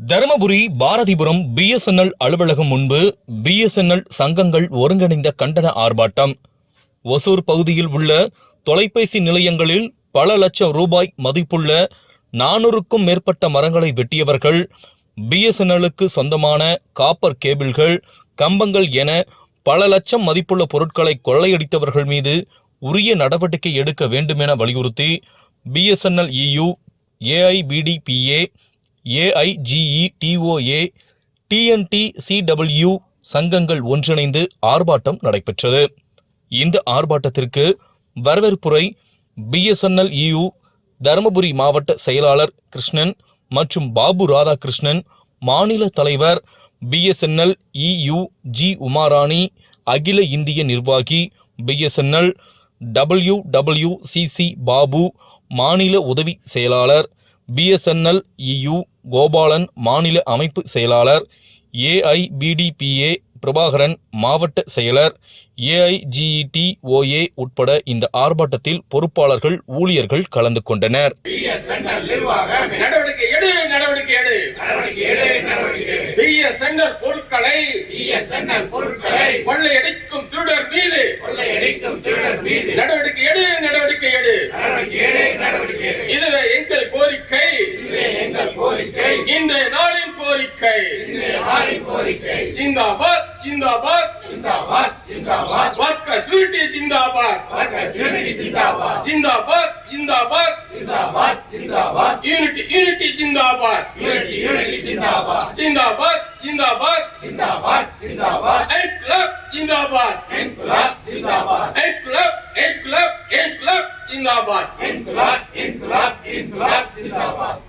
Dharmapuri Bharathipuram BSNL அலுவலகம் முன்பு BSNL சங்கங்கள் ஒருங்கிணைந்த கண்டன ஆர்ப்பாட்டம். ஒசூர் பகுதியில் உள்ள தொலைபேசி நிலையங்களில் பல லட்சம் ரூபாய் மதிப்புள்ள 400க்கும் மேற்பட்ட மரங்களை வெட்டியவர்கள், பிஎஸ்என்எலுக்கு சொந்தமான காப்பர் கேபிள்கள், கம்பங்கள் என பல லட்சம் மதிப்புள்ள பொருட்களை கொள்ளையடித்தவர்கள் மீது உரிய நடவடிக்கை எடுக்க வேண்டுமென வலியுறுத்தி பிஎஸ்என்எல் இயு, ஏஐபிடிபிஏ, ஏஐஜிஇடிஓஏ, டிஎன்டிசிடபிள்யூ சங்கங்கள் ஒன்றிணைந்து ஆர்ப்பாட்டம் நடைபெற்றது. இந்த ஆர்ப்பாட்டத்திற்கு வரவேற்புரை பிஎஸ்என்எல் இயு தருமபுரி மாவட்ட செயலாளர் கிருஷ்ணன் மற்றும் பாபு ராதாகிருஷ்ணன், மாநில தலைவர் பிஎஸ்என்எல் இயு ஜி உமாராணி, அகில இந்திய நிர்வாகி பிஎஸ்என்எல் WWCC பாபு, மாநில உதவி செயலாளர் பிஎஸ்என்எல் இயு கோபாலன், மாநில அமைப்பு செயலாளர் ஏஐபிடிபிஏ பிரபாகரன், மாவட்ட செயலர் ஏஐஜிஇடிஓஏ உட்பட இந்த ஆர்ப்பாட்டத்தில் பொறுப்பாளர்கள், ஊழியர்கள் கலந்து கொண்டனர். கொள்ளையடிக்கும் திருடர் மீது நடவடிக்கை எடு. இதுவே எங்கள் கோரிக்கை, இன்றைய நாளின் கோரிக்கை. Zindabad, zindabad, zindabad. Workers unity zindabad, zindabad, zindabad. Unity zindabad, zindabad, zindabad. Inquilab zindabad, Inquilab zindabad.